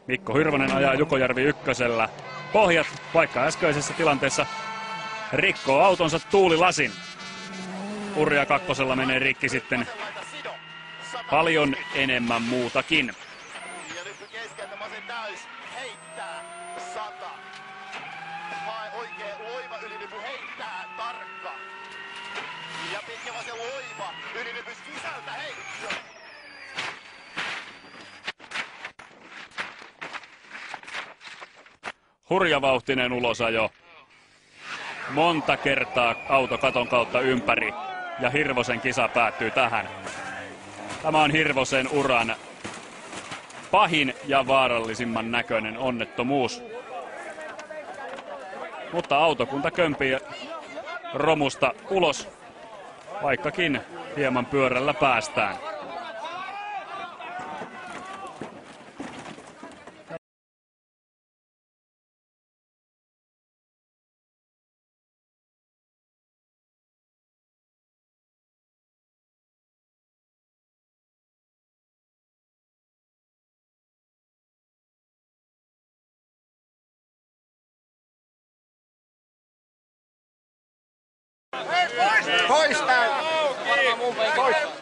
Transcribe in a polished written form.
Mikko Hirvonen ajaa Jukojärvi ykkösellä pohjat, vaikka äskeisessä tilanteessa rikkoo autonsa tuulilasin. Urja kakkosella menee rikki sitten paljon enemmän muutakin. Ja nyt keskeltä Masen täys heittää 100. Hae oikein loiva ylinypy heittää tarkka. Ja pitkä vasen loiva ylinypy sisältä heitto. Hurjavauhtinen ulosajo. Monta kertaa auto katon kautta ympäri ja Hirvosen kisa päättyy tähän. Tämä on Hirvosen uran pahin ja vaarallisimman näköinen onnettomuus. Mutta autokunta kömpii romusta ulos, vaikkakin hieman pyörällä päästään. Pois näin! Pois!